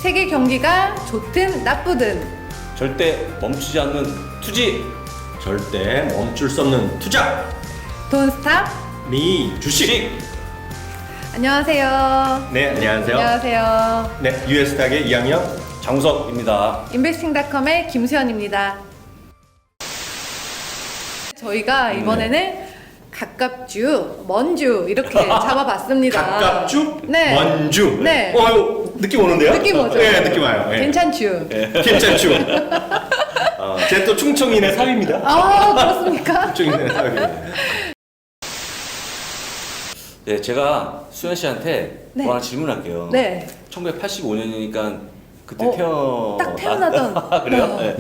세계 경기가 좋든 나쁘든 절대 멈추지 않는 투지. 절대 멈출 수 없는 투자. Don't stop. 미 주식. 안녕하세요. 네, 안녕하세요. 안녕하세요. 네, US탁의 이학년. 장우석입니다. 인베스팅닷컴의 김수현입니다. 저희가 이번에는 가깝주, 먼주 이렇게 잡아봤습니다. 가깝주, 네. 먼주. 네. 이거 느낌 오는데요? 느낌 오죠? 네, 느낌 와요. 네. 괜찮주. 괜찮죠. 제 또 충청인의 사위입니다. 아, 그렇습니까? 충청인의 사위. 네, 제가 수현 씨한테 네. 뭐 하나 질문할게요. 네. 1985년이니까 그때 딱 태어나던. 그래요? 네.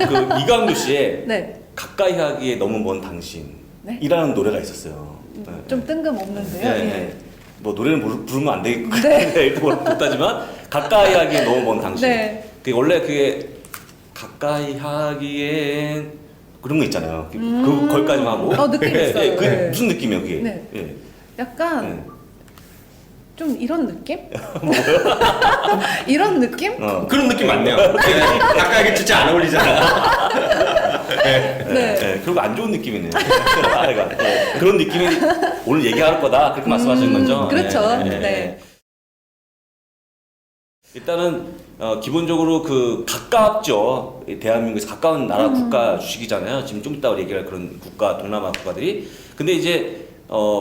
그 이강규 씨의 네. 가까이 하기에 너무 먼 당신이라는 노래가 있었어요. 네. 좀 뜬금없는데요. 네, 예. 네. 뭐 노래는 부르면 안 되겠고 네. 못하지만 가까이 하기에 너무 먼 당신. 네. 원래 그게 가까이 하기엔 그런 거 있잖아요. 거기까지만 하고. 느낌 있어요. 그게 네. 무슨 느낌이에요, 그게? 네. 예. 약간 네. 좀 이런 느낌? 이런 느낌? 그런 느낌 맞네요. 가까이 진짜 안 어울리잖아. 네. 네, 그리고 안 좋은 느낌이네요. 네, 그런 느낌이 오늘 얘기할 거다 그렇게 말씀하시는 거죠? 그렇죠. 네. 일단은 기본적으로 그 가깝죠. 대한민국에서 가까운 나라 국가 주식이잖아요. 지금 좀 이따 얘기할 그런 국가 동남아 국가들이. 근데 이제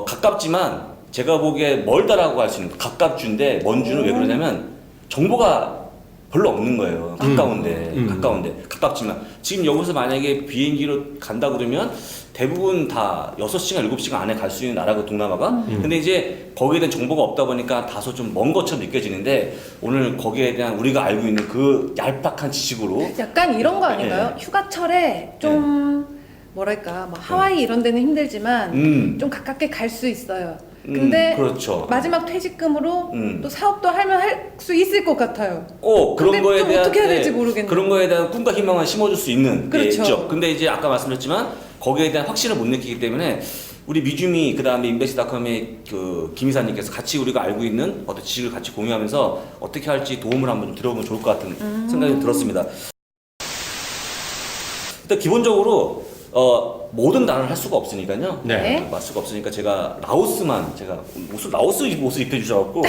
가깝지만 제가 보기에 멀다라고 할 수 있는 가깝주인데 먼주는 왜 그러냐면 정보가 별로 없는 거예요. 가까운데 가깝지만 지금 여기서 만약에 비행기로 간다 그러면 대부분 다 6시간 7시간 안에 갈 수 있는 나라고 동남아가. 근데 이제 거기에 대한 정보가 없다 보니까 다소 좀 먼 것처럼 느껴지는데 오늘 거기에 대한 우리가 알고 있는 그 얄팍한 지식으로 약간 이런 거 아닌가요? 네. 휴가철에 좀 뭐랄까 뭐 하와이 이런 데는 힘들지만 좀 가깝게 갈 수 있어요. 근데 그렇죠. 마지막 퇴직금으로 또 사업도 하면 할 수 있을 것 같아요. 그런 근데 거에 좀 대한 어떻게 해야 될지 모르겠네요. 그런 거에 대한 꿈과 희망을 심어줄 수 있는 게 그렇죠. 있죠. 근데 이제 아까 말씀드렸지만 거기에 대한 확신을 못 느끼기 때문에 우리 미주미 그다음에 인베스트닷컴의 그 김 이사님께서 같이 우리가 알고 있는 어떤 지식을 같이 공유하면서 어떻게 할지 도움을 한번 좀 들어보면 좋을 것 같은 생각이 들었습니다. 일단 기본적으로 모든 나라를 할 수가 없으니까요. 네. 할 수가 없으니까 제가 라오스만 제가 무슨 라오스 옷을 입혀주셔갖고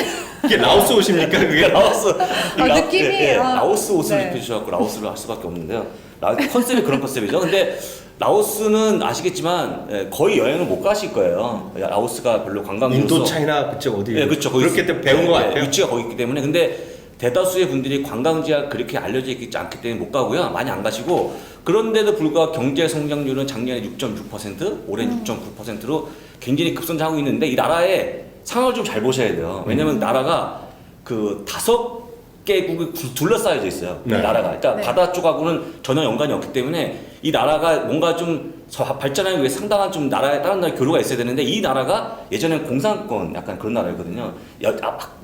이게 라오스 옷입니까? 그게? 라오스 느낌이, 라오스 옷을 네. 입혀주셔갖고 라오스를 할 수밖에 없는데요. 컨셉이 그런 컨셉이죠. 근데 라오스는 아시겠지만 거의 여행을 못 가실 거예요. 라오스가 별로 관광지로서 인도, 차이나 그쪽 어디? 네, 그렇죠. 그렇게 때 배운 것 같아요. 위치가 거기 있기 때문에. 근데 대다수의 분들이 관광지가 그렇게 알려져 있지 않기 때문에 못 가고요. 많이 안 가시고. 그런데도 불구하고 경제 성장률은 작년에 6.6%, 올해는 6.9%로 굉장히 급성장하고 있는데 이 나라의 상황을 좀 잘 보셔야 돼요. 왜냐면 나라가 그 5개국이 둘러싸여져 있어요. 네. 이 나라가. 그러니까 네. 바다 쪽하고는 전혀 연관이 없기 때문에 이 나라가 뭔가 좀 발전하기 위해 상당한 좀 나라에 다른 나라의 교류가 있어야 되는데 이 나라가 예전엔 공산권 약간 그런 나라였거든요.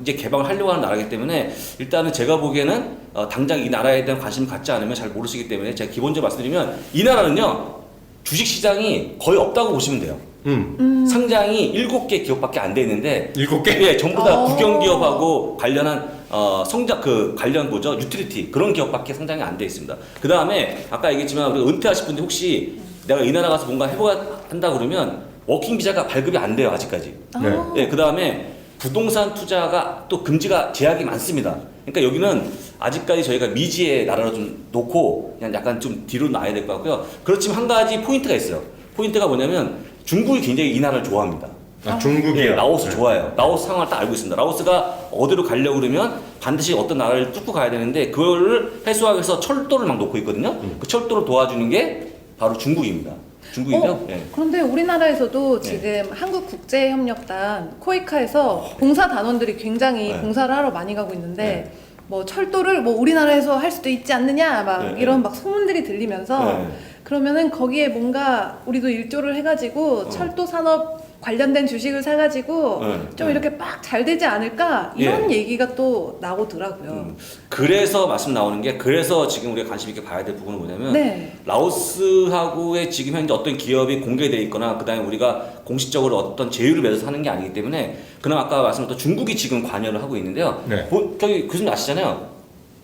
이제 개방을 하려고 하는 나라이기 때문에 일단은 제가 보기에는 당장 이 나라에 대한 관심을 갖지 않으면 잘 모르시기 때문에 제가 기본적으로 말씀드리면 이 나라는요 주식 시장이 거의 없다고 보시면 돼요. 상장이 7개 기업밖에 안 돼 있는데 7개? 예, 전부 다 국영기업하고 관련한 성장 관련 뭐죠 유틸리티 그런 기업밖에 상장이 안 돼 있습니다. 그 다음에 아까 얘기했지만 우리가 은퇴하실 분들 혹시 내가 이 나라 가서 뭔가 해보야 한다 그러면 워킹 비자가 발급이 안 돼요 아직까지. 네. 예, 그 다음에 부동산 투자가 또 금지가 제약이 많습니다. 그러니까 여기는 아직까지 저희가 미지의 나라로 좀 놓고 그냥 약간 좀 뒤로 놔야 될 것 같고요. 그렇지만 한 가지 포인트가 있어요. 포인트가 뭐냐면 중국이 굉장히 이 나라를 좋아합니다. 중국이요. 예, 라오스 네. 좋아해요. 라오스 상황을 딱 알고 있습니다. 라오스가 어디로 가려고 그러면 반드시 어떤 나라를 뚫고 가야 되는데 그거를 해소하기 위해서 철도를 막 놓고 있거든요. 그 철도를 도와주는 게 바로 중국입니다. 중국이죠? 예. 그런데 우리나라에서도 지금 한국국제협력단 코이카에서 봉사 단원들이 굉장히 네. 봉사를 하러 많이 가고 있는데 네. 뭐 철도를 뭐 우리나라에서 할 수도 있지 않느냐 막 네. 이런 막 소문들이 들리면서 네. 그러면은 거기에 뭔가 우리도 일조를 해가지고 철도 산업 관련된 주식을 사가지고 좀 이렇게 막 잘 되지 않을까 이런 얘기가 또 나오더라고요. 그래서 말씀 나오는 게 그래서 지금 우리가 관심 있게 봐야 될 부분은 뭐냐면 네. 라오스하고의 지금 현재 어떤 기업이 공개되어 있거나 그다음에 우리가 공식적으로 어떤 제휴를 맺어서 하는 게 아니기 때문에 그나마 아까 말씀드렸던 중국이 지금 관여를 하고 있는데요. 네. 저기 교수님 아시잖아요.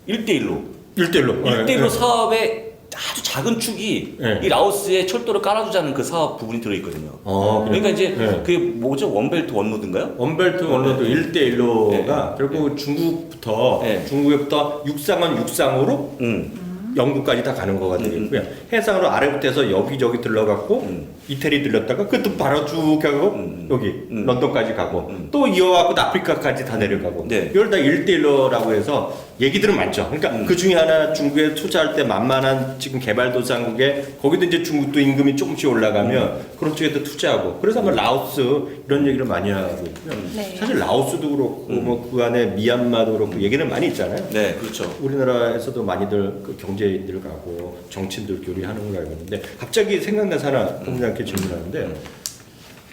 1대1로. 1대1로. 1대1로 사업에 아주 작은 축이 네. 이 라오스에 철도를 깔아주자는 그 사업 부분이 들어있거든요. 그래요? 그러니까 이제 네. 그게 뭐죠? 원벨트 원로드인가요? 원벨트 원로드 1대1로가 네. 결국 중국부터 네. 중국에부터 육상은 육상으로 영국까지 다 가는 거가 되겠고요. 해상으로 아래부터 해서 여기저기 들러갔고 이태리 들렸다가 그것도 바로 쭉 가고 여기 런던까지 가고 또 이어갖고 아프리카까지 다 내려가고 네. 이걸 다 1대1로라고 해서 얘기들은 많죠. 그러니까 그 중에 하나 중국에 투자할 때 만만한 지금 개발도상국에 거기도 이제 중국도 임금이 조금씩 올라가면 그런 쪽에도 투자하고 그래서 아마 라오스 이런 얘기를 많이 하고 있고요. 네. 사실 라오스도 그렇고 뭐 그 안에 미얀마도 그렇고 얘기는 많이 있잖아요. 네, 그렇죠. 우리나라에서도 많이들 그 경제인들 가고 정치인들 교류하는 걸 알고 있는데 갑자기 생각나서 하나 공장께 질문하는데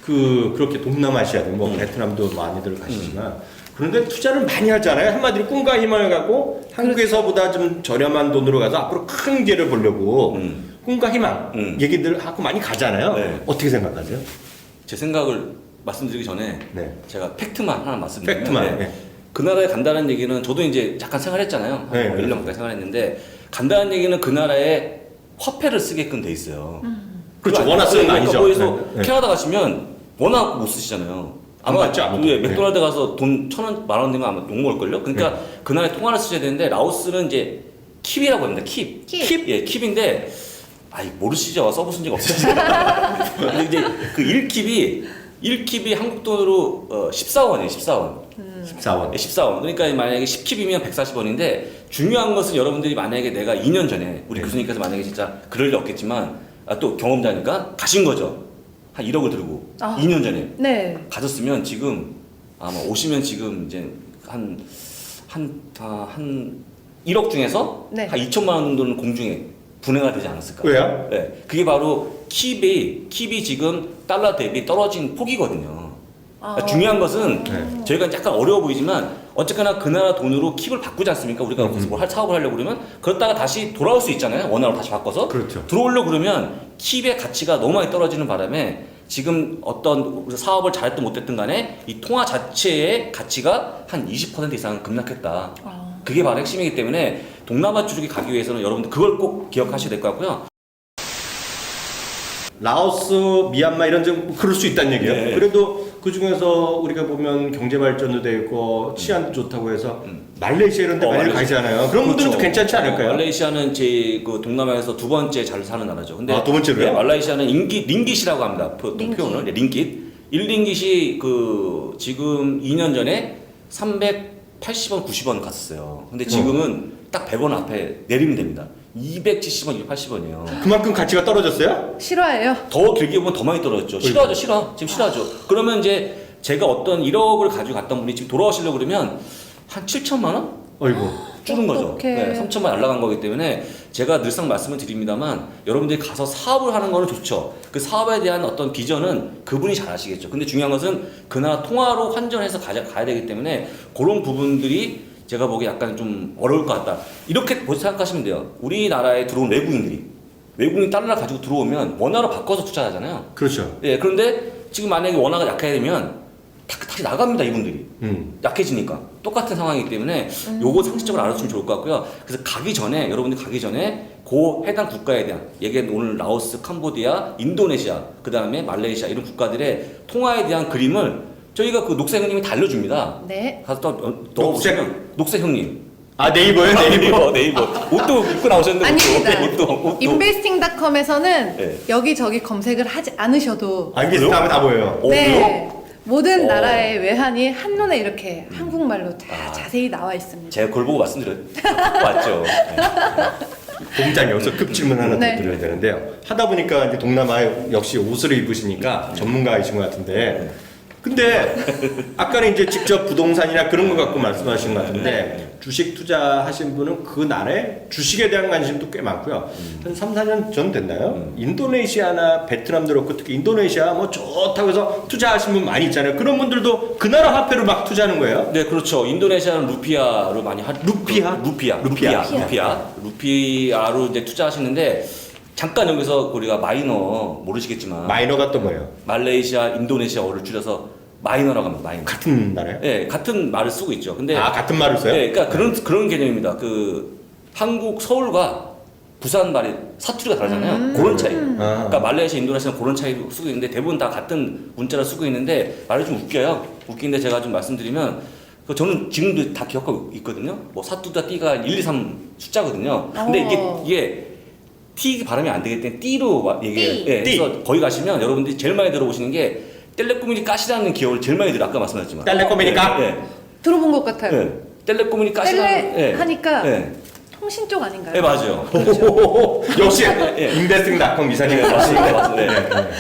그렇게 동남아시아든 뭐 베트남도 많이들 가시지만 그런데 투자를 많이 하잖아요. 한마디로 꿈과 희망을 갖고 한국에서보다 좀 저렴한 돈으로 가서 앞으로 큰 기회를 보려고 꿈과 희망 얘기들 하고 많이 가잖아요. 네. 어떻게 생각하세요? 제 생각을 말씀드리기 전에 네. 제가 팩트만 하나 말씀드리면 팩트만. 네. 그 나라에 간다는 얘기는 저도 이제 잠깐 생활했잖아요. 네, 한 1년 가까이 생활했는데 간다는 얘기는 그 나라에 화폐를 쓰게끔 돼 있어요. 그렇죠. 원화 쓰는 거 아니죠. 거기서 네, 네. 캐나다 가시면 원화 못 쓰시잖아요. 안 받죠, 아무도. 예, 맥도날드 가서 돈 1,000원, 10,000원 내면 아마 욕먹을걸요? 그러니까 그 나라에 통화를 쓰셔야 되는데 라오스는 이제 킵이라고 합니다. 킵. 킵. 예, 킵인데 아이 모르시죠? 써보신 적 없으시죠? 근데 이제 그 1킵이 한국 돈으로 14원이에요. 14원. 14원. 14원. 그러니까 만약에 10킵이면 140원인데 중요한 것은 여러분들이 만약에 내가 2년 전에 우리 교수님께서 만약에 진짜 그럴 리 없겠지만 또 경험자니까 가신 거죠. 한 1억을 들고 2년 전에 네. 가졌으면 지금 아마 오시면 지금 이제 한 1억 중에서 네. 한 2천만 원 정도는 공중에 분해가 되지 않았을까? 왜요? 네, 그게 바로 킵이 지금 달러 대비 떨어진 폭이거든요. 그러니까 중요한 것은 네. 저희가 약간 어려워 보이지만 어쨌거나 그 나라 돈으로 킵을 바꾸지 않습니까? 우리가 거기서 뭘 사업을 하려고 그러면 그러다가 다시 돌아올 수 있잖아요. 원화로 다시 바꿔서 그렇죠. 들어오려고 그러면 킵의 가치가 너무 많이 떨어지는 바람에 지금 어떤 사업을 잘했든 못했든 간에 이 통화 자체의 가치가 한 20% 이상 급락했다. 그게 바로 핵심이기 때문에 동남아 쪽에 가기 위해서는 여러분들 그걸 꼭 기억하셔야 될 것 같고요. 라오스, 미얀마 이런 좀 그럴 수 있다는 얘기예요. 네. 그래도 그 중에서 우리가 보면 경제 발전도 되고 치안도 좋다고 해서 말레이시아 이런 데 많이 말레이시아. 가잖아요. 그런 분들은 좀 괜찮지 않을까요? 말레이시아는 제 그 동남아에서 두 번째 잘 사는 나라죠. 근데 두 번째로요? 네, 말레이시아는 링깃이라고 합니다. 링깃. 표현을. 네, 링깃. 1링깃이 그 지금 2년 전에 380원, 90원 갔었어요. 근데 지금은 딱 100원 앞에 내리면 됩니다. 270원, 280원이에요. 그만큼 가치가 떨어졌어요? 실화예요. 더 길게 보면 더 많이 떨어졌죠. 싫어하죠, 싫어. 지금 싫어하죠. 그러면 이제 제가 어떤 1억을 가지고 갔던 분이 지금 돌아오시려고 그러면 한 7천만 원? 어이구. 줄은 거죠. 어떡해. 네, 3천만 원 날라간 거기 때문에 제가 늘상 말씀을 드립니다만 여러분들이 가서 사업을 하는 거는 좋죠. 그 사업에 대한 어떤 비전은 그분이 잘 아시겠죠. 근데 중요한 것은 그 나라 통화로 환전해서 가야 되기 때문에 그런 부분들이 제가 보기에 약간 좀 어려울 것 같다. 이렇게 생각하시면 돼요. 우리나라에 들어온 외국인이 달러 가지고 들어오면 원화로 바꿔서 투자하잖아요. 그렇죠. 예, 그런데 지금 만약에 원화가 약해지면 다시 나갑니다, 이분들이. 약해지니까. 똑같은 상황이기 때문에 요거 상식적으로 알아주시면 좋을 것 같고요. 그래서 여러분들 가기 전에 그 해당 국가에 대한, 얘기한 오늘 라오스, 캄보디아, 인도네시아, 그 다음에 말레이시아 이런 국가들의 통화에 대한 그림을 저희가 그 녹색 형님이 다 알려줍니다. 네. 가서 또 넣어보시면 녹색 형님. 아 네이버요? 네이버. 옷도 입고 나오셨는데 아닙니다. 옷도. investing.com에서는 네. 여기저기 검색을 하지 않으셔도 알겠습니다. 하면 다 보여요. 네. 그래요? 모든 어. 나라의 외환이 한눈에 이렇게 한국말로 다 자세히 나와 있습니다. 제가 그걸 보고 왔죠. 네. 공장이 여기서 급 질문 하나 네. 더 드려야 되는데요. 하다 보니까 이제 동남아에 역시 옷을 입으시니까 전문가이신 것 같은데 근데 아까는 이제 직접 부동산이나 그런 거 갖고 말씀하신 것 같은데 주식 투자하신 분은 그 나라의 주식에 대한 관심도 꽤 많고요. 한 3, 4년 전 됐나요? 인도네시아나 베트남도 그렇고 특히 인도네시아 뭐 좋다고 해서 투자하신 분 많이 있잖아요. 그런 분들도 그 나라 화폐로 막 투자하는 거예요? 네, 그렇죠. 인도네시아는 루피아로 많이 루피아로 이제 투자하시는데 잠깐 여기서 우리가 마이너 모르시겠지만 마이너가 또 뭐예요? 말레이시아, 인도네시아어를 줄여서 마이너라고 합니다. 마이너. 같은 나라요? 예, 같은 말을 쓰고 있죠. 근데 같은 말을 써요? 예, 그러니까 그런 개념입니다. 그 한국 서울과 부산 말이 사투리가 다르잖아요. 그런 차이. 그러니까 말레이시아, 인도네시아는 그런 차이로 쓰고 있는데 대부분 다 같은 문자를 쓰고 있는데 말이 좀 웃겨요. 웃긴데 제가 좀 말씀드리면 저는 지금도 다 기억하고 있거든요. 뭐 사투다 띠가 1, 2, 3 숫자거든요. 근데 이게 T 발음이 안 되기 때문에 띠로 얘기해요. 예, 그래서 거기 가시면 여러분들이 제일 많이 들어보시는 게 텔레코뮤니카시라는 기업을 제일 많이 들어. 아까 말씀하셨지만 텔레코뮤니카? 예, 들어본 것 같아요. 예. 텔레코뮤니카시라는 텔레 하니까 예. 통신 쪽 아닌가요? 예, 맞아요. 역시 예. 인베스팅닷컴 이사님 맞습니다. 네.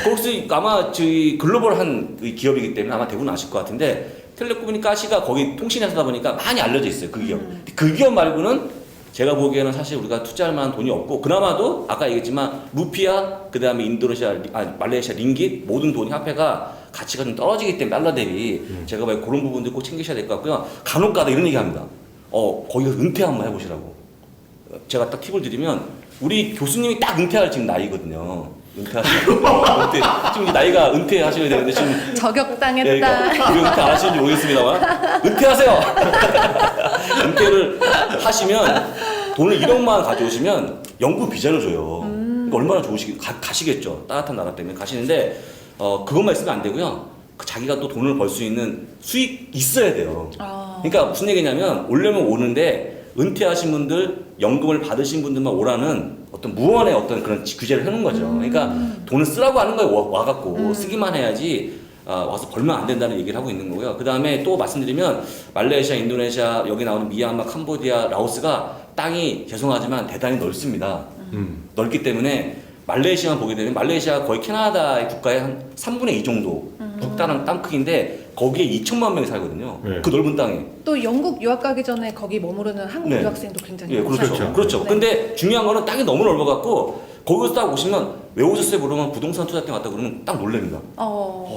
혹시 아마 저희 글로벌한 기업이기 때문에 아마 대부분 아실 것 같은데 텔레코뮤니카시가 거기 통신회사다 보니까 많이 알려져 있어요. 그 기업. 그 기업 말고는 제가 보기에는 사실 우리가 투자할 만한 돈이 없고 그나마도 아까 얘기했지만 루피아 그다음에 인도네시아 말레이시아 링깃 모든 돈이 화폐가 가치가 좀 떨어지기 때문에 달러 대비 제가 보기에 그런 부분들 꼭 챙기셔야 될 것 같고요. 간혹가다 이런 얘기 합니다. 거기서 은퇴 한번 해보시라고. 제가 딱 팁을 드리면 우리 교수님이 딱 은퇴할 지금 나이거든요. 은퇴하시는 지금 나이가 은퇴하셔야 되는데 지금 저격당했다. 예, 그러니까 왜 은퇴 안 하시는지 모르겠습니다만 은퇴하세요. 은퇴를 하시면 돈을 1억만 가져오시면 연구 비자를 줘요. 그러니까 얼마나 가시겠죠. 따뜻한 나라 때문에 가시는데 그것만 있으면 안 되고요. 자기가 또 돈을 벌 수 있는 수익 있어야 돼요. 그러니까 무슨 얘기냐면 오려면 오는데 은퇴하신 분들 연금을 받으신 분들만 오라는 어떤 무언의 어떤 그런 규제를 해놓은 거죠. 그러니까 돈을 쓰라고 하는 거에 와갖고 쓰기만 해야지 와서 벌면 안 된다는 얘기를 하고 있는 거고요. 그 다음에 또 말씀드리면 말레이시아, 인도네시아 여기 나오는 미얀마, 캄보디아, 라오스가 땅이 죄송하지만 대단히 넓습니다. 넓기 때문에 말레이시아만 보게 되면 말레이시아가 거의 캐나다의 국가의 한 3분의 2 정도 국가랑 땅 크기인데 거기에 2천만 명이 살거든요. 네. 그 넓은 땅에. 또 영국 유학 가기 전에 거기 머무르는 한국 네. 유학생도 굉장히 예, 그렇죠. 많아요. 그렇죠. 네. 근데 중요한 거는 땅이 너무 넓어갖고 거기서 딱 오시면 왜 오셨어요? 물으면 부동산 투자 때 왔다 그러면 딱 놀랍니다.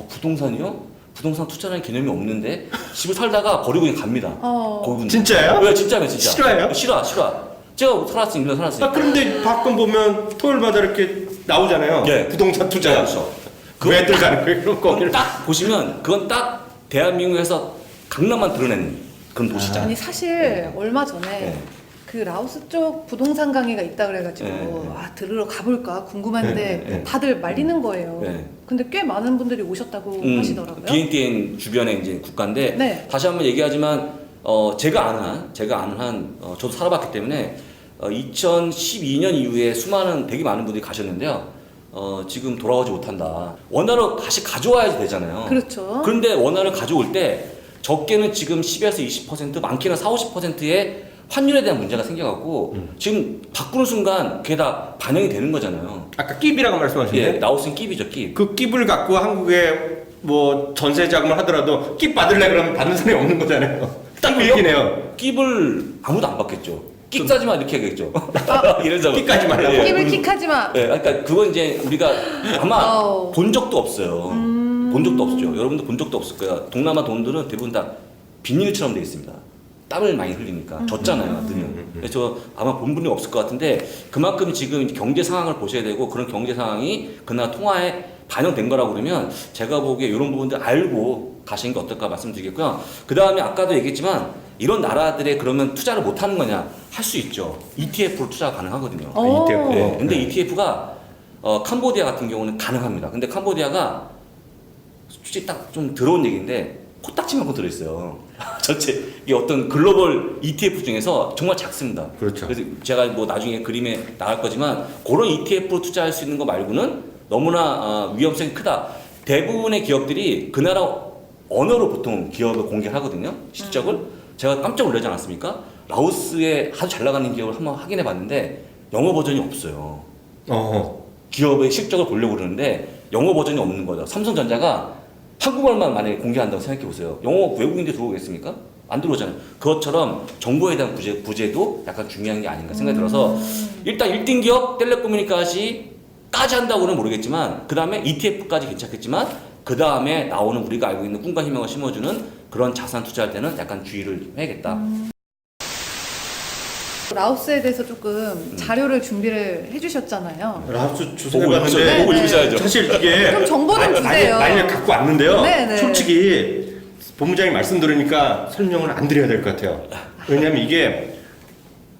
부동산이요? 부동산 투자라는 개념이 없는데 집을 살다가 버리고 그냥 갑니다. 거기는. 진짜요? 왜 진짜면 진짜. 싫어요? 싫어. 제가 살았으니까 1년 살았으니까. 그런데 가끔 보면 토요일마다 이렇게 나오잖아요. 예. 부동산 투자. 그렇죠. 왜들 가는 거예요? 그런 거. 그건 딱 보시면 그건 딱 대한민국에서 강남만 드러내는 그런 도시잖아요. 아니 사실 얼마 전에 네. 그 라오스 쪽 부동산 강의가 있다 그래가지고 네. 들으러 가볼까 궁금한데 네. 다들 말리는 거예요. 네. 근데 꽤 많은 분들이 오셨다고 하시더라고요. 비엔티엔 주변에 이제 국가인데 네. 다시 한번 얘기하지만 제가 아는 한 저도 살아봤기 때문에 2012년 이후에 되게 많은 분들이 가셨는데요. 지금 돌아오지 못한다. 원화로 다시 가져와야 되잖아요. 그렇죠. 그런데 원화를 가져올 때 적게는 지금 10에서 20%, 많게는 40~50%의 환율에 대한 문제가 생겨갖고 지금 바꾸는 순간 그게 다 반영이 되는 거잖아요. 아까 끼비라고 말씀하셨는데 예, 라오스는 끼비죠, 끼. 그 끼를 갖고 한국에 뭐 전세 자금을 하더라도 끼 받을래 그러면 받는 사람이 없는 거잖아요. 딱 밀기네요. 끼를 아무도 안 받겠죠. 끼까지만 이렇게 하겠죠. 이래서 끼까지 말라고. 예. 팁을 킥하지 마. 예, 그러니까 그건 이제 우리가 아마 아우. 본 적도 없어요. 본 적도 없죠. 여러분들 본 적도 없을 거예요. 동남아 돈들은 대부분 다 비닐처럼 돼 있습니다. 땀을 많이 흘리니까 젖잖아요, 넣으면. 그래서 아마 본 분이 없을 것 같은데 그만큼 지금 경제 상황을 보셔야 되고 그런 경제 상황이 그나라 통화에 반영된 거라고 그러면 제가 보기에 이런 부분들 알고 가시는 게 어떨까 말씀드리겠고요. 그 다음에 아까도 얘기했지만 이런 나라들에 그러면 투자를 못 하는 거냐? 할 수 있죠. ETF로 투자가 가능하거든요. ETF. 네, 근데 ETF가 캄보디아 같은 경우는 가능합니다. 근데 캄보디아가 솔직히 딱 좀 더러운 얘기인데 코딱지만큼 들어있어요. 전체 이게 어떤 글로벌 ETF 중에서 정말 작습니다. 그렇죠. 그래서 제가 뭐 나중에 그림에 나갈 거지만 그런 ETF로 투자할 수 있는 거 말고는 너무나 위험성이 크다. 대부분의 기업들이 그 나라 언어로 보통 기업을 공개하거든요. 실적을. 제가 깜짝 놀라지 않았습니까? 라오스에 아주 잘 나가는 기업을 한번 확인해 봤는데 영어 버전이 없어요. 기업의 실적을 보려고 그러는데 영어 버전이 없는 거죠. 삼성전자가 한국어만 만약에 공개한다고 생각해 보세요. 영어 외국인들 들어오겠습니까? 안 들어오잖아요. 그것처럼 정보에 대한 부재도 약간 중요한 게 아닌가 생각이 들어서 일단 1등 기업 텔레코뮤니카시까지 한다고는 모르겠지만 그 다음에 ETF까지 괜찮겠지만 그 다음에 나오는 우리가 알고 있는 꿈과 희망을 심어주는 그런 자산 투자할 때는 약간 주의를 해야겠다. 라오스에 대해서 조금 자료를 준비를 해주셨잖아요. 라오스 보고 주소해봤는데 네, 보고 네. 읽으셔야죠. 사실 이게 좀 정보 좀 주세요. 많이 갖고 왔는데요. 네, 네. 솔직히 본부장님 말씀 들으니까 설명을 안 드려야 될 것 같아요. 왜냐면 이게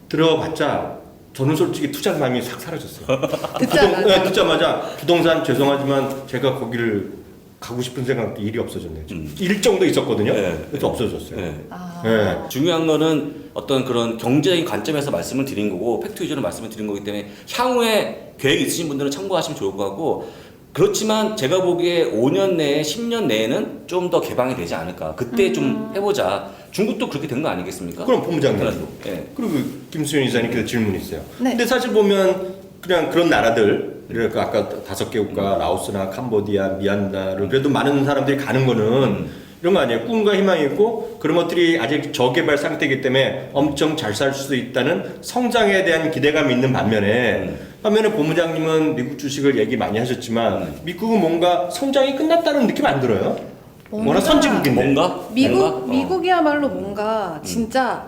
들어봤자 저는 솔직히 투자 마음이 싹 사라졌어요. 듣자마자. 듣자마자 부동산 죄송하지만 제가 거기를 가고 싶은 생각도 일이 없어졌네요. 일정도 있었거든요. 네. 그래서 없어졌어요. 네. 아. 네. 중요한 거는 어떤 그런 경제적인 관점에서 말씀을 드린 거고 팩트 위주로 말씀을 드린 거기 때문에 향후에 계획 있으신 분들은 참고하시면 좋을 것 같고 그렇지만 제가 보기에 5년 내에 10년 내에는 좀 더 개방이 되지 않을까 그때 좀 해보자. 중국도 그렇게 된 거 아니겠습니까? 그럼 본부장님. 네. 그리고 김수현 이사님께서 질문이 있어요. 네. 근데 사실 보면 그냥 그런 나라들, 그러니까 아까 5개 국가, 라오스나 캄보디아, 미얀마를 그래도 많은 사람들이 가는 거는 이런 거 아니에요. 꿈과 희망이 있고 그런 것들이 아직 저개발 상태이기 때문에 엄청 잘 살 수 있다는 성장에 대한 기대감이 있는 반면에 본부장님은 미국 주식을 얘기 많이 하셨지만 미국은 뭔가 성장이 끝났다는 느낌 안 들어요? 워낙 선진국인데. 뭔가? 미국이야말로 뭔가 진짜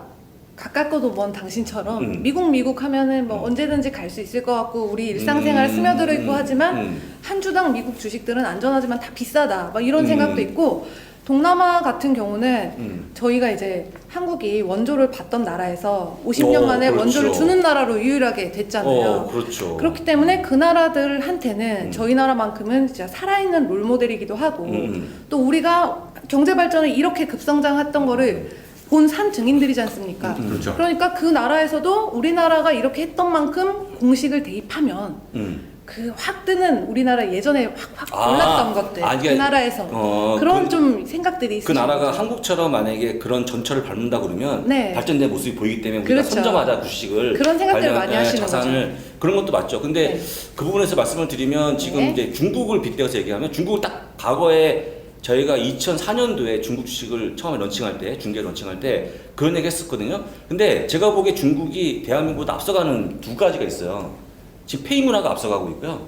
가깝고도 먼 당신처럼 미국 하면은 뭐 언제든지 갈 수 있을 것 같고 우리 일상생활 스며들어 있고 하지만 한 주당 미국 주식들은 안전하지만 다 비싸다 막 이런 생각도 있고 동남아 같은 경우는 저희가 이제 한국이 원조를 받던 나라에서 50년 만에 그렇죠. 원조를 주는 나라로 유일하게 됐잖아요. 그렇죠. 그렇기 때문에 그 나라들한테는 저희 나라만큼은 진짜 살아있는 롤모델이기도 하고 또 우리가 경제 발전을 이렇게 급성장했던 거를 본 산 증인들이지 않습니까? 그렇죠. 그러니까 그 나라에서도 우리나라가 이렇게 했던 만큼 공식을 대입하면 그 확 뜨는 우리나라 예전에 확 올랐던 것들 그 나라에서 그런 좀 생각들이 그 있어요. 나라가 한국처럼 만약에 그런 전철을 밟는다 그러면 네. 발전된 모습이 보이기 때문에 우리가 그렇죠. 선점하자 주식을 그런 생각들을 많이 하시는 자산을 그런 것도 맞죠. 근데 네. 그 부분에서 말씀을 드리면 지금 네. 이제 중국을 빗대어서 얘기하면 중국을 딱 과거에 저희가 2004년도에 중국 주식을 처음에 런칭할 때 중계 런칭할 때 그런 얘기 했었거든요. 근데 제가 보기에 중국이 대한민국보다 앞서가는 두 가지가 있어요. 지금 페이 문화가 앞서가고 있고요.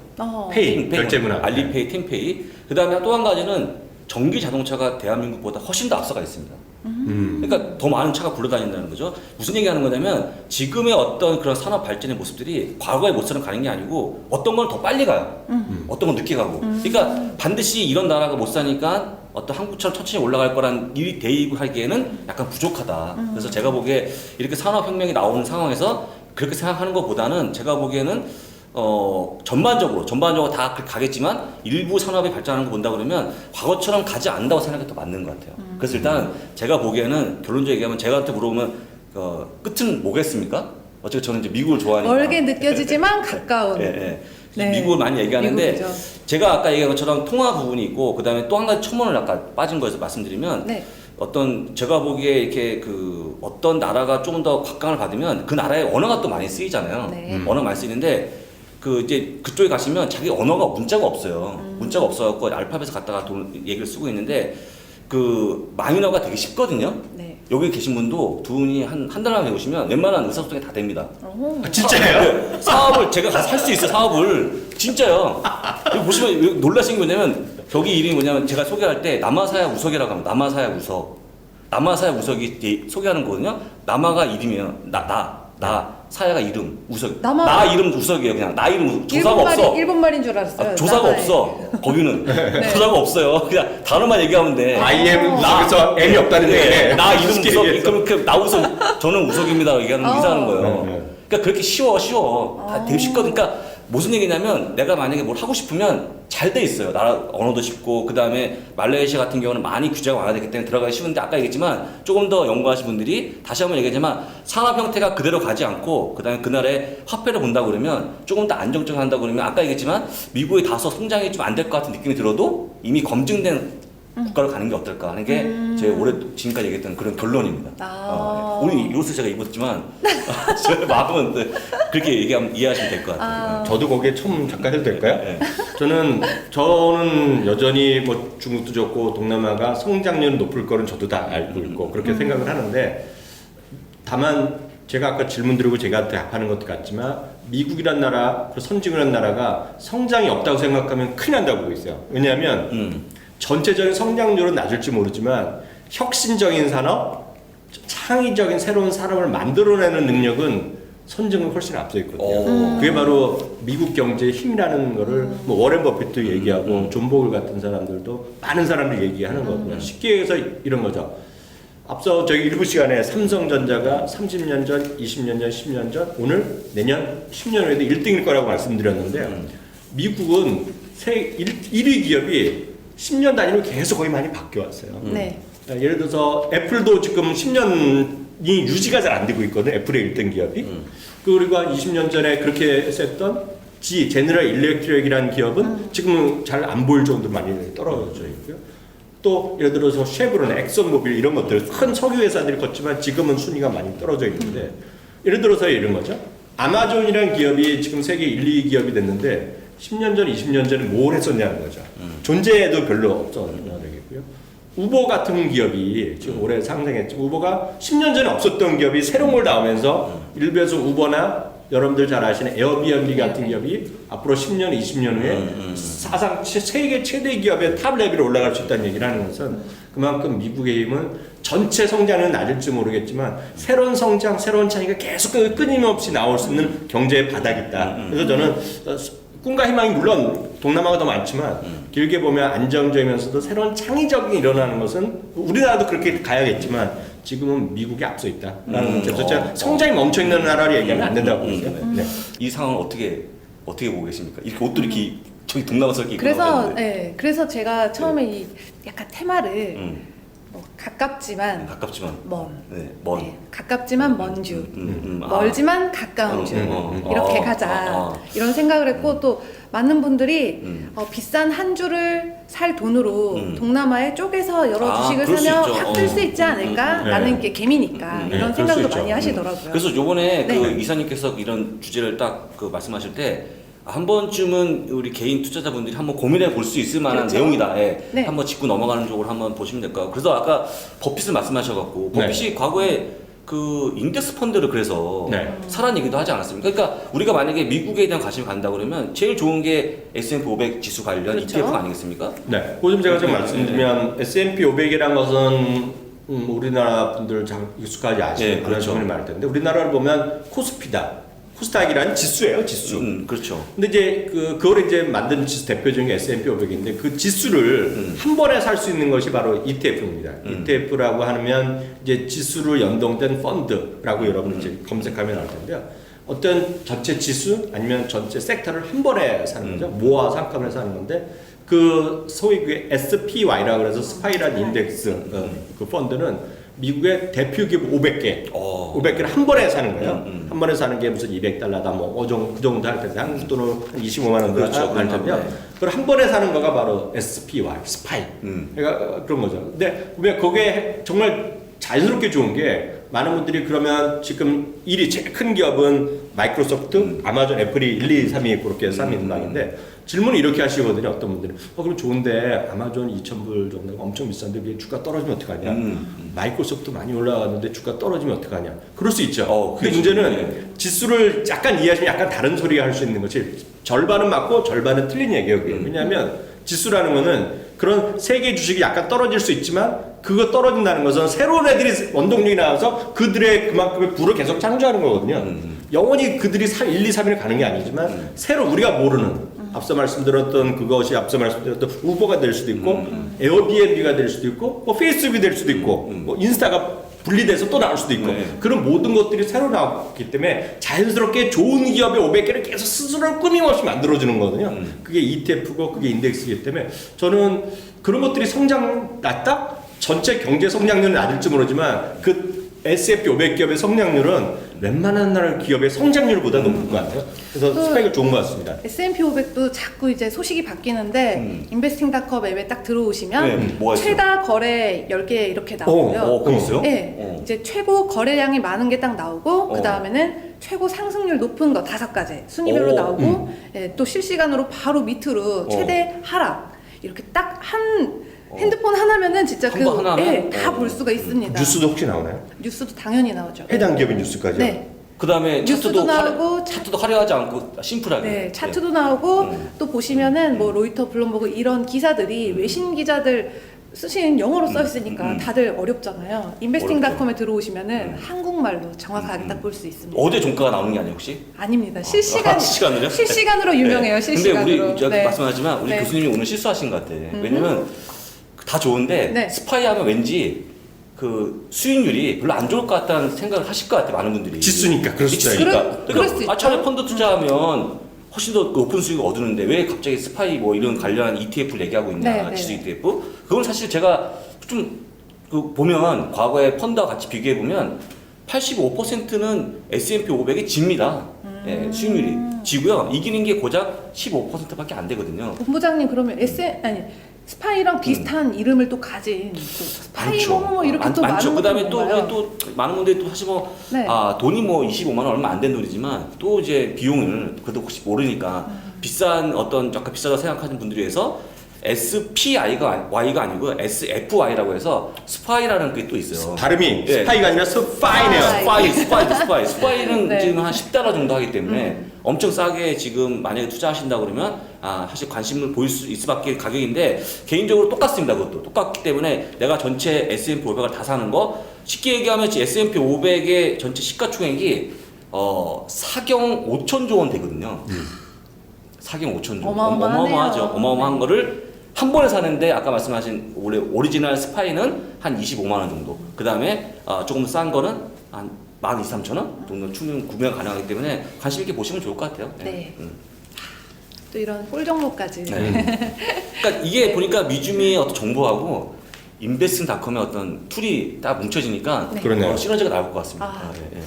페이, 결제 문화. 알리페이, 팀페이. 그 다음에 또 한 가지는 전기 자동차가 대한민국보다 훨씬 더 앞서가 있습니다. 그러니까 더 많은 차가 굴러다닌다는 거죠. 무슨 얘기하는 거냐면 지금의 어떤 그런 산업 발전의 모습들이 과거의 모습처럼 가는 게 아니고 어떤 건 더 빨리 가요. 어떤 건 늦게 가고. 그러니까 반드시 이런 나라가 못 사니까 어떤 한국처럼 천천히 올라갈 거란 이 대입을 하기에는 약간 부족하다. 그래서 제가 보기에 이렇게 산업혁명이 나오는 상황에서 그렇게 생각하는 것보다는 제가 보기에는 전반적으로 다 그렇게 가겠지만 일부 산업이 발전하는 거 본다 그러면 과거처럼 가지 않는다고 생각이 더 맞는 것 같아요. 그래서 일단 제가 보기에는 결론적으로 얘기하면 제가한테 물어보면 끝은 뭐겠습니까? 어차피 저는 이제 미국을 좋아하니까 멀게 느껴지지만 가까운. 예. 네. 미국을 많이 얘기하는데 미국이죠. 제가 아까 얘기한 것처럼 통화 부분이 있고 그 다음에 또 한 가지 첨언을 아까 빠진 거에서 말씀드리면 네. 어떤 제가 보기에 이렇게 그 어떤 나라가 좀 더 각광을 받으면 그 나라의 언어가 또 많이 쓰이잖아요. 네. 언어 많이 쓰이는데 그 이제 그쪽에 가시면 자기 언어가 문자가 없어요. 문자가 없어갖고 알파벳을 갖다가 얘기를 쓰고 있는데 그 마이너가 되게 쉽거든요. 네. 여기 계신 분도 두 분이 한 달만 배우시면 웬만한 의사소통이 다 됩니다. 진짜예요? 사업을 제가 가서 할 수 있어요. 사업을 진짜요. 여기 보시면 놀라신 게 뭐냐면 여기 이름이 뭐냐면 제가 소개할 때 남아사야 우석이라고 합니다. 남아사야 우석. 남아사야 우석이 소개하는 거거든요. 남아가 이름이에요. 나 사야가 이름 우석. 나 이름 우석이에요. 그냥 나 이름 조사가 없어. 일본말인 줄 알았어요. 조사가 나라에. 없어. 거기는 조사가 없어요. 그냥 단어만 얘기하면 돼. IM 우석에서 M이 없다는 얘기네. 나 이름 우석. 그럼 나 우석. 저는 우석입니다. 얘기하는 이상한 거예요. 네. 그러니까 그렇게 쉬워. 다 되게 쉽거든. 그러니까 무슨 얘기냐면 내가 만약에 뭘 하고 싶으면 잘 돼 있어요. 나라 언어도 쉽고 그 다음에 말레이시아 같은 경우는 많이 규제가 완화되기 때문에 들어가기 쉬운데 아까 얘기했지만 조금 더 연구하신 분들이 다시 한번 얘기하지만 산업 형태가 그대로 가지 않고 그 다음에 그날의 화폐를 본다 그러면 조금 더 안정적으로 한다 그러면 아까 얘기했지만 미국이 다소 성장이 좀 안 될 것 같은 느낌이 들어도 이미 검증된 국가로 가는 게 어떨까 하는 게 제 올해 지금까지 얘기했던 그런 결론입니다. 오늘 이 옷을 제가 입었지만 제 마음은 그렇게 얘기하면 이해하시면 될 것 같아요. 저도 거기에 처음 잠깐 해도 될까요? 네. 저는 여전히 뭐 중국도 좋고 동남아가 성장률은 높을 거는 저도 다 알고 있고 그렇게 생각을 하는데 다만 제가 아까 질문 드리고 제가 대답하는 것도 같지만 미국이란 나라, 선진국이란 나라가 성장이 없다고 생각하면 큰일 난다고 보고 있어요. 왜냐하면 전체적인 성장률은 낮을지 모르지만 혁신적인 산업, 창의적인 새로운 산업을 만들어내는 능력은 선증은 훨씬 앞서 있거든요. 오. 그게 바로 미국 경제의 힘이라는 거를 뭐 워렌 버핏도 얘기하고 존 보글 같은 사람들도 많은 사람들이 얘기하는 거거든요. 쉽게 해서 이런 거죠. 앞서 저희 일부 시간에 삼성전자가 30년 전, 20년 전, 10년 전, 오늘 내년 10년 후에도 1등일 거라고 말씀드렸는데 미국은 1위 기업이 10년 단위로 계속 거의 많이 바뀌어 왔어요. 네. 예를 들어서 애플도 지금 10년이 유지가 잘 안 되고 있거든요. 애플의 1등 기업이. 그리고 한 20년 전에 그렇게 했던 제너럴 일렉트릭이라는 기업은 지금은 잘 안 보일 정도로 많이 떨어져 있고요. 또 예를 들어서 쉐브론, 엑선모빌 이런 것들 큰 석유 회사들이 컸지만 지금은 순위가 많이 떨어져 있는데 예를 들어서 이런 거죠. 아마존이라는 기업이 지금 세계 1, 2 기업이 됐는데 10년 전, 20년 전에 뭘 했었냐는 거죠. 존재도 별로 없었나 되겠고요. 우버 같은 기업이 지금 올해 상승했죠. 우버가 10년 전에 없었던 기업이 새로운 걸 나오면서 일베에서 우버나 여러분들 잘 아시는 에어비앤비 같은 기업이 앞으로 10년, 20년 후에 사상 세계 최대 기업의 탑 레벨에 올라갈 수 있다는 얘기를 하는 것은 그만큼 미국의 힘은 전체 성장은 낮을지 모르겠지만 새로운 성장, 새로운 차이가 계속 끊임없이 나올 수 있는 경제의 바닥이 있다. 그래서 저는 꿈과 희망이 물론 동남아가 더 많지만 길게 보면 안정적이면서도 새로운 창의적인 일어나는 것은 우리나라도 그렇게 가야겠지만 지금은 미국이 앞서 있다라는 그래서 제가 성장이 멈춰 있는 나라를 얘기하면 안 된다고 보거든요. 네. 이 상황 어떻게 보고 계십니까? 이렇게 옷도 이렇게 저기 동남아스럽게 입고 그래서 나오는데. 네, 그래서 제가 처음에 이 약간 테마를 뭐 가깝지만 먼, 네, 먼. 네, 가깝지만 먼 주, 멀지만 가까운 주 이렇게 가자 이런 생각을 했고 또 많은 분들이 비싼 한 주를 살 돈으로 동남아에 쪼개서 여러 주식을 그럴 수 사면 있죠. 확 뜰 수 있지 않을까? 나는 게 개미니까 네, 이런 그럴 생각도 수 있죠. 많이 하시더라고요. 그래서 요번에 네. 그 이사님께서 이런 주제를 딱 그 말씀하실 때 한 번쯤은 우리 개인 투자자분들이 한번 고민해 볼 수 있을 만한 그렇죠. 내용이다. 예. 네. 한번 짚고 넘어가는 쪽으로 한번 보시면 될 것 같고. 그래서 아까 버핏을 말씀하셔갖고 버핏이 과거에 그 인덱스 펀드를 그래서 네. 사란 얘기도 하지 않았습니까? 그러니까 우리가 만약에 미국에 대한 관심이 간다 그러면 제일 좋은 게 S&P 500 지수 관련 그렇죠. ETF가 아니겠습니까? 네, 그 좀 제가 좀 말씀드리면 S&P 500이라는 것은 우리나라 분들 잘 익숙하지 않으시는 네, 그렇죠. 분을 말할 텐데 우리나라를 보면 코스피다, 코스닥이라는 지수예요, 지수. 그렇죠. 근데 이제 그걸 이제 만든 지수 대표적인 게 S&P 500인데 그 지수를 한 번에 살 수 있는 것이 바로 ETF입니다. ETF라고 하면 이제 지수를 연동된 펀드라고 여러분 이제 검색하면 알 텐데요. 어떤 전체 지수 아니면 전체 섹터를 한 번에 사는 거죠. 모아 상품을 사는 건데 그 소위 그 SPY라고 그래서 스파이랄 인덱스 그 펀드는 미국의 대표 기업 500개, 500개를 한 번에 사는 거예요. 한 번에 사는 게 무슨 200달러다 뭐 그 정도 할 텐데 한국 돈으로 한 25만 원 그렇죠. 할 텐데요. 그걸 한 번에 사는 거가 바로 SPY, 스파이. 그러니까 그런 거죠. 근데 보면 그게 정말 자연스럽게 좋은 게 많은 분들이 그러면 지금 1위 제일 큰 기업은 마이크로소프트, 아마존, 애플이 1, 2, 3위 그렇게 3위 방인데 질문을 이렇게 하시거든요. 어떤 분들은 그럼 좋은데 아마존 2,000불 정도가 엄청 비싼데 위에 주가 떨어지면 어떡하냐. 마이크로소프트 많이 올라가는데 주가 떨어지면 어떡하냐. 그럴 수 있죠. 근데 문제는 지수를 약간 이해하시면 약간 다른 소리 할 수 있는 것이 절반은 맞고 절반은 틀린 얘기예요. 왜냐하면 지수라는 거는 그런 세계 주식이 약간 떨어질 수 있지만 그거 떨어진다는 것은 새로운 애들이 원동력이 나와서 그들의 그만큼의 부를 계속 창조하는 거거든요. 영원히 그들이 1, 2, 3위를 가는 게 아니지만 새로 우리가 모르는 앞서 말씀드렸던 그것이 앞서 말씀드렸던 우버가 될 수도 있고 에어비앤비가 될 수도 있고 뭐 페이스북이 될 수도 있고 뭐 인스타가 분리돼서 또 나올 수도 있고 그런 모든 것들이 새로 나왔기 때문에 자연스럽게 좋은 기업의 500개를 계속 스스로 끊임없이 만들어주는 거거든요. 그게 ETF고 그게 인덱스이기 때문에 저는 그런 것들이 성장 낮다? 전체 경제 성장률은 낮을지 모르지만 그 S&P 500 기업의 성장률은 웬만한 나라 기업의 성장률보다 높은 것 같아요. 그래서 스펙이 좋은 것 같습니다. S&P 500도 자꾸 이제 소식이 바뀌는데 investing.com 앱에 딱 들어오시면 네, 뭐가 있어요? 최다 거래 10개 이렇게 나오고요. 그거 있어요? 네, 이제 최고 거래량이 많은 게 딱 나오고 그 다음에는 최고 상승률 높은 거 5가지 순위별로 나오고 예, 또 실시간으로 바로 밑으로 최대 하락 이렇게 딱 한 핸드폰 하나면은 진짜 한번 하나면? 다 볼 수가 있습니다. 뉴스도 혹시 나오나요? 뉴스도 당연히 나오죠. 해당 기업의 뉴스까지요? 네. 그 다음에 뉴스도 나오고 차트도 화려하지 않고 심플하게. 네, 차트도 나오고 또 보시면은 뭐 로이터, 블룸버그 이런 기사들이 외신 기자들 쓰신 영어로 써 있으니까 다들 어렵잖아요. 인베스팅닷컴에 들어오시면은 한국말로 정확하게 딱 볼 수 있습니다. 어제 종가가 나오는 게 아니에요 혹시? 아닙니다. 실시간 실시간으로요? 실시간으로 유명해요. 네. 실시간으로. 근데 우리 네. 말씀하지만 우리 네. 교수님이 오늘 실수하신 것 같아. 왜냐면 다 좋은데 네. 스파이 하면 왠지 그 수익률이 별로 안 좋을 것 같다는 생각을 하실 것 같아 많은 분들이. 지수니까 그럴 수 있어요. 지수니까. 그럴 수 있죠. 차라리 펀드 투자하면 훨씬 더 높은 수익을 얻는데 왜 갑자기 스파이 뭐 이런 관련한 ETF를 얘기하고 있냐, 네, 네. 지수 ETF? 그건 사실 제가 좀 그 보면 과거에 펀드와 같이 비교해 보면 85%는 S&P 500이 집니다. 예, 수익률이 지고요. 이기는 게 고작 15%밖에 안 되거든요. 본부장님 그러면 스파이랑 비슷한 이름을 또 가진 또 스파이 많죠. 뭐 이렇게 또 많죠. 많은 그다음에 것들이 또 뭔가요? 우리 또 많은 분들이 또 사실 뭐 네. 돈이 뭐 25만 원 얼마 안 된 돈이지만 또 이제 비용을 그래도 혹시 모르니까 비싼 어떤 약간 비싸다 생각하는 분들이 해서 SPI가 Y가 아니고 SFY라고 해서 스파이라는 게 또 있어요. 발음이 예. 스파이가 아니라 스파이네요. 스파이는 네. 지금 한 10달러 정도 하기 때문에 엄청 싸게 지금 만약에 투자하신다고 그러면 사실 관심을 보일 수 있을 수밖에 가격인데 개인적으로 똑같습니다. 그것도 똑같기 때문에 내가 전체 S&P 500을 다 사는 거 쉽게 얘기하면 S&P 500의 전체 시가총액이 4경 5천조 원 되거든요. 4경 5천조. 어마어마하네요. 어마어마하죠. 어마어마한 거를 한 번에 사는데 아까 말씀하신 원래 오리지널 스파이는 한 25만 원 정도. 그 다음에 조금 싼 거는 한 12,000~13,000원 정도 충분히 구매가 가능하기 때문에 관심 있게 보시면 좋을 것 같아요. 네. 또 이런 꿀 종목까지. 네. 그러니까 이게 보니까 미주미의 어떤 정보하고 인베스팅닷컴의 어떤 툴이 딱 뭉쳐지니까 네. 그러네요. 시너지가 나올 것 같습니다. 아. 네, 네.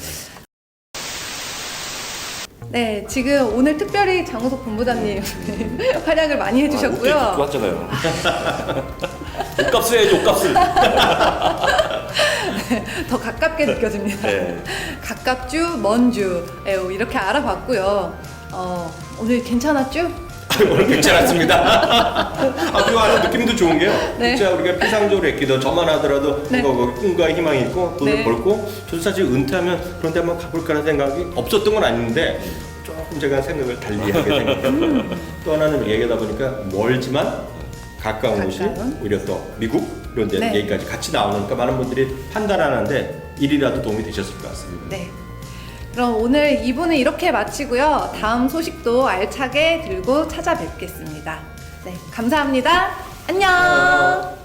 네, 지금 오늘 특별히 장우석 본부장님 활약을 많이 해주셨고요. 좋았잖아요. 옷값을 해야지 옷값을. 더 가깝게 느껴집니다. 네. 가깝주, 먼주 이렇게 알아봤고요. 오늘 괜찮았죠? 오늘 괜찮았습니다. 그리고 하나 느낌도 좋은 게요. 네. 진짜 우리가 피상적으로 했기도 저만 하더라도 네. 뭔가 꿈과 희망이 있고 돈을 네. 벌고 저도 사실 은퇴하면 그런 데 한번 가볼까라는 생각이 없었던 건 아닌데 조금 제가 생각을 달리 하게 됩니다. 또 하나는 얘기하다 보니까 멀지만 가까운 곳이 오히려 또 미국 이런 데 네. 얘기까지 같이 나오니까 많은 분들이 판단하는데 일이라도 도움이 되셨을 것 같습니다. 네. 그럼 오늘 2부는 이렇게 마치고요. 다음 소식도 알차게 들고 찾아뵙겠습니다. 네, 감사합니다. 안녕.